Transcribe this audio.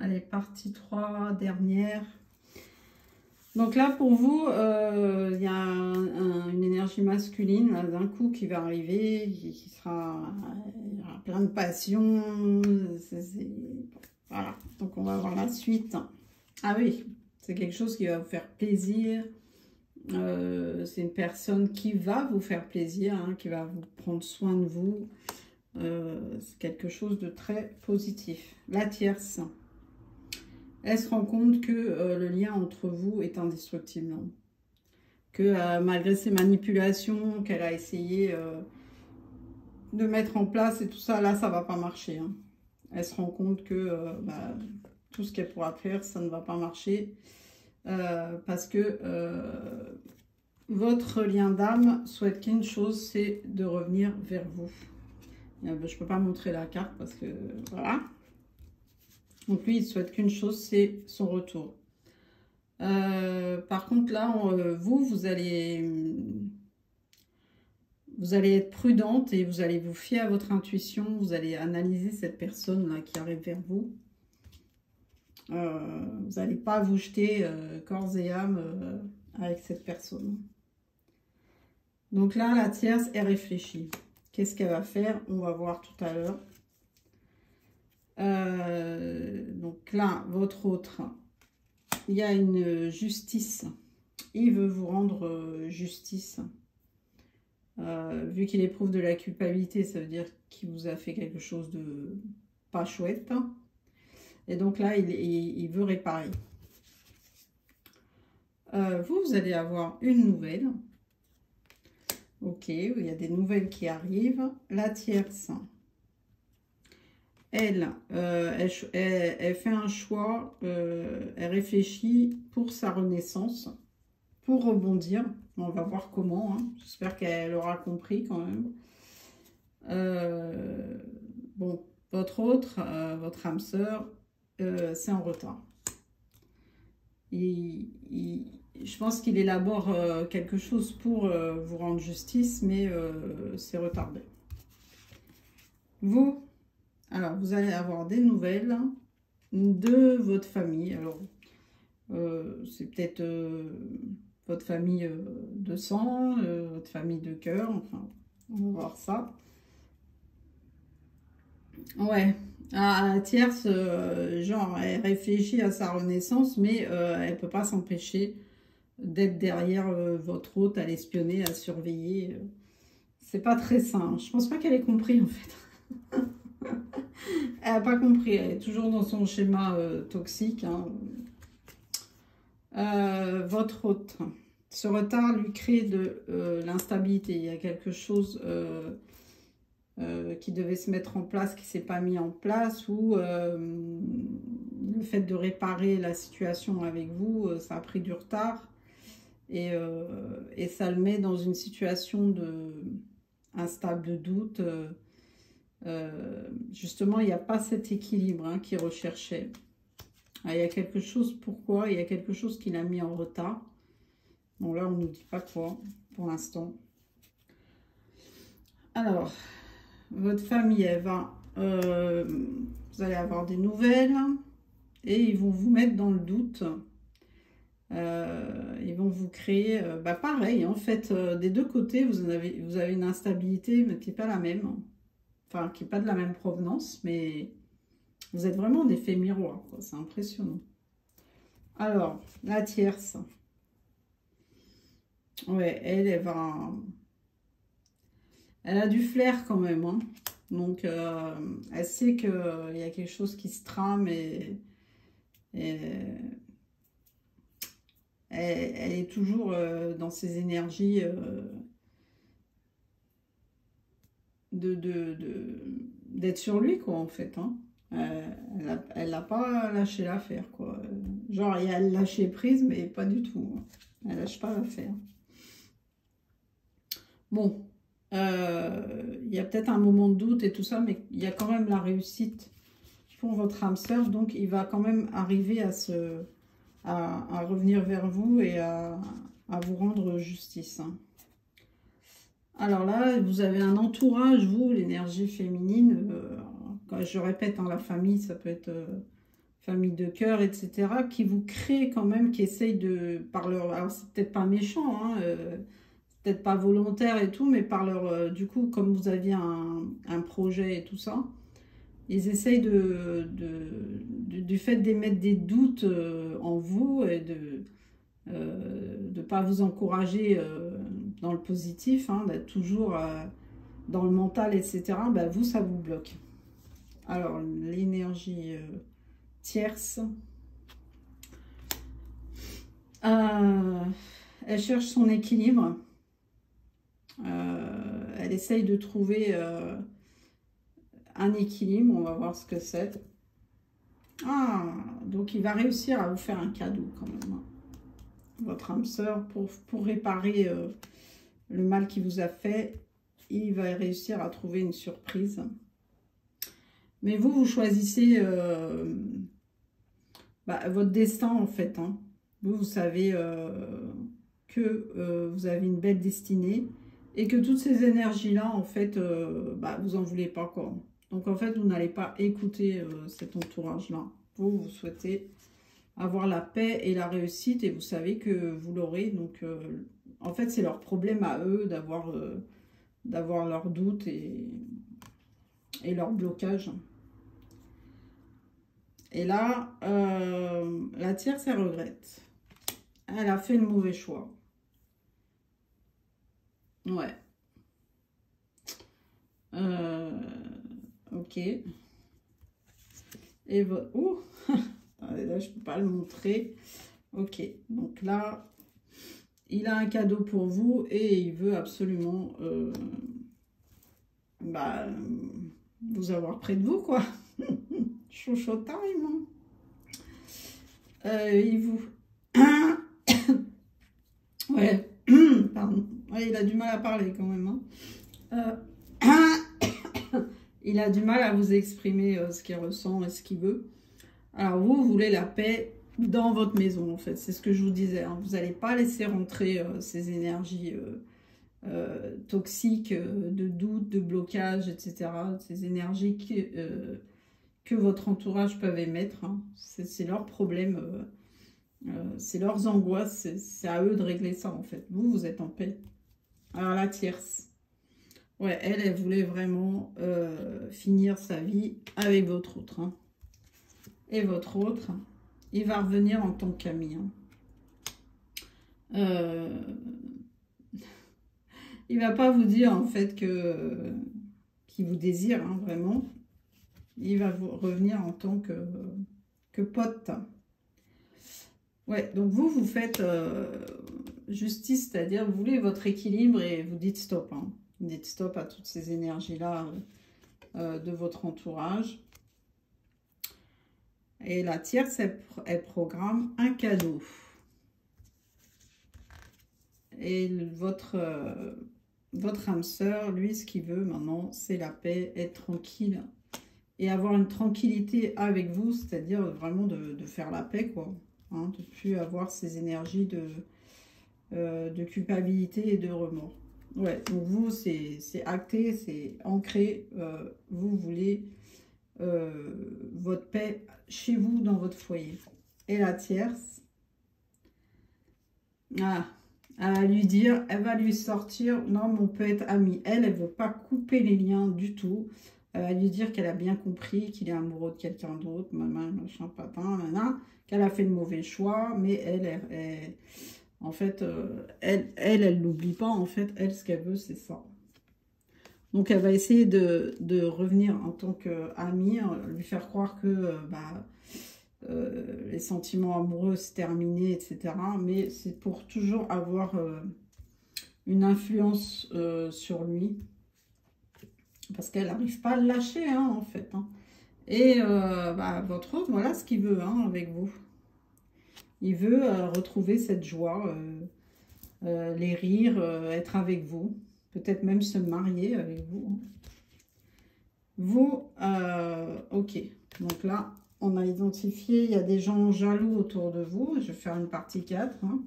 Allez, partie 3, dernière. Donc là, pour vous, il y a une énergie masculine d'un coup qui va arriver, qui sera, il y aura plein de passion. Voilà, donc on va voir la suite. Ah oui, c'est quelque chose qui va vous faire plaisir. C'est une personne qui va vous faire plaisir, hein, qui va vous prendre soin de vous. C'est quelque chose de très positif. La tierce. Elle se rend compte que le lien entre vous est indestructible. Hein. Que malgré ses manipulations qu'elle a essayé de mettre en place et tout ça, là, ça va pas marcher. Hein. Elle se rend compte que tout ce qu'elle pourra faire, ça ne va pas marcher. Parce que votre lien d'âme souhaite qu'une chose, c'est de revenir vers vous. Je ne peux pas montrer la carte parce que, voilà. Donc lui, il souhaite qu'une chose, c'est son retour. Par contre, là, vous allez être prudente et vous allez vous fier à votre intuition. Vous allez analyser cette personne-là qui arrive vers vous. Vous n'allez pas vous jeter corps et âme avec cette personne. Donc là, la tierce, elle réfléchit. Qu'est-ce qu'elle va faire? On va voir tout à l'heure. Donc là, votre autre, il y a une justice. Il veut vous rendre justice. Vu qu'il éprouve de la culpabilité, ça veut dire qu'il vous a fait quelque chose de pas chouette. Et donc là, il veut réparer. Vous allez avoir une nouvelle. Ok, il y a des nouvelles qui arrivent. La tierce, elle fait un choix, elle réfléchit pour sa renaissance, pour rebondir. On va voir comment. Hein. J'espère qu'elle aura compris quand même. Bon, votre âme sœur, c'est en retard. Je pense qu'il élabore quelque chose pour vous rendre justice, mais c'est retardé. Vous, alors, vous allez avoir des nouvelles de votre famille. Alors, c'est peut-être votre famille de sang, votre famille de cœur. Enfin, on va voir ça. Ouais. La tierce, genre, elle réfléchit à sa renaissance, mais elle ne peut pas s'empêcher d'être derrière votre hôte, à l'espionner, à surveiller. C'est pas très sain. Je pense pas qu'elle ait compris, en fait. Elle n'a pas compris. Elle est toujours dans son schéma toxique. Hein. Votre hôte. Ce retard lui crée de l'instabilité. Il y a quelque chose qui devait se mettre en place, qui ne s'est pas mis en place, ou le fait de réparer la situation avec vous, ça a pris du retard. Et ça le met dans une situation instable, de doute. Justement, il n'y a pas cet équilibre hein, qu'il recherchait. Il y a quelque chose, pourquoi? Il y a quelque chose qu'il a mis en retard. Bon, là, on ne nous dit pas quoi, pour l'instant. Alors, votre famille, elle va... vous allez avoir des nouvelles. Et ils vont vous mettre dans le doute. Ils vont vous créer... pareil, en fait, des deux côtés, vous avez une instabilité, mais qui n'est pas la même. Enfin, qui n'est pas de la même provenance, mais... Vous êtes vraiment des faits miroirs, c'est impressionnant. Alors, la tierce. Ouais, elle va... Elle a du flair quand même. Hein. Donc, elle sait qu'il y a quelque chose qui se trame et elle est toujours dans ses énergies d'être sur lui, quoi, en fait. Hein. Elle n'a pas lâché l'affaire, quoi. Genre, il y a le lâcher prise, mais pas du tout. Hein. Elle lâche pas l'affaire. Bon, il y a peut-être un moment de doute et tout ça, mais il y a quand même la réussite pour votre âme sœur. Donc, il va quand même arriver à revenir vers vous et à vous rendre justice. Hein. Alors là, vous avez un entourage, vous, l'énergie féminine. Je répète, hein, la famille, ça peut être famille de cœur, etc., qui vous créent quand même, qui essayent de, par leur, alors c'est peut-être pas méchant, hein, peut-être pas volontaire et tout, mais par leur, du coup, comme vous aviez un projet et tout ça, ils essayent du fait d'émettre des doutes en vous et de ne pas vous encourager dans le positif, hein, d'être toujours dans le mental, etc., ben vous, ça vous bloque. Alors, l'énergie tierce, elle cherche son équilibre, elle essaye de trouver un équilibre, on va voir ce que c'est. Ah, donc il va réussir à vous faire un cadeau quand même, hein, votre âme sœur, pour réparer le mal qu'il vous a fait. Il va réussir à trouver une surprise. Mais vous, vous choisissez votre destin en fait, hein. Vous savez que vous avez une belle destinée et que toutes ces énergies-là, en fait, vous en voulez pas, quoi. Donc, en fait, vous n'allez pas écouter cet entourage-là. Vous souhaitez avoir la paix et la réussite et vous savez que vous l'aurez. Donc, en fait, c'est leur problème à eux d'avoir leurs doutes et leur blocage. Et là, la tierce, elle regrette. Elle a fait le mauvais choix. Ouais. Ok. Et votre... Ouh. Là, je ne peux pas le montrer. Ok. Donc là, il a un cadeau pour vous et il veut absolument vous avoir près de vous, quoi. Chaud time. Il vous... ouais. Pardon. Ouais, il a du mal à parler quand même. Il a du mal à vous exprimer ce qu'il ressent et ce qu'il veut. Alors, vous voulez la paix dans votre maison, en fait. C'est ce que je vous disais, hein. Vous n'allez pas laisser rentrer ces énergies toxiques, de doute, de blocage, etc. Ces énergies que votre entourage peut émettre, hein. C'est leur problème, c'est leurs angoisses. C'est à eux de régler ça, en fait. Vous, vous êtes en paix. Alors, la tierce. Ouais, elle voulait vraiment finir sa vie avec votre autre, hein. Et votre autre, il va revenir en tant qu'ami, hein. Il va pas vous dire en fait qu'il vous désire, hein, vraiment. Il va vous revenir en tant que pote. Ouais, donc vous faites justice, c'est-à-dire vous voulez votre équilibre et vous dites stop, hein. Vous dites stop à toutes ces énergies-là de votre entourage. Et la tierce, elle programme un cadeau. Et votre âme sœur, lui, ce qu'il veut maintenant, c'est la paix, être tranquille. Et avoir une tranquillité avec vous, c'est-à-dire vraiment de faire la paix, quoi. Hein, de ne plus avoir ces énergies de culpabilité et de remords. Ouais, donc vous, c'est acté, c'est ancré. Vous voulez votre paix chez vous, dans votre foyer. Et la tierce, elle va lui dire, elle va lui sortir, non, on peut être amis. Elle veut pas couper les liens du tout. Elle va lui dire qu'elle a bien compris qu'il est amoureux de quelqu'un d'autre, machin, patin, qu'elle a fait le mauvais choix, mais elle en fait, elle l'oublie pas, en fait, elle, ce qu'elle veut, c'est ça. Donc, elle va essayer de revenir en tant qu'amie, lui faire croire que les sentiments amoureux, c'est terminé, etc. Mais c'est pour toujours avoir une influence sur lui. Parce qu'elle n'arrive pas à le lâcher, hein, en fait. Hein. Et votre autre, voilà ce qu'il veut, hein, avec vous. Il veut retrouver cette joie, les rires, être avec vous. Peut-être même se marier avec vous. Vous, ok. Donc là, on a identifié, il y a des gens jaloux autour de vous. Je vais faire une partie 4. Hein.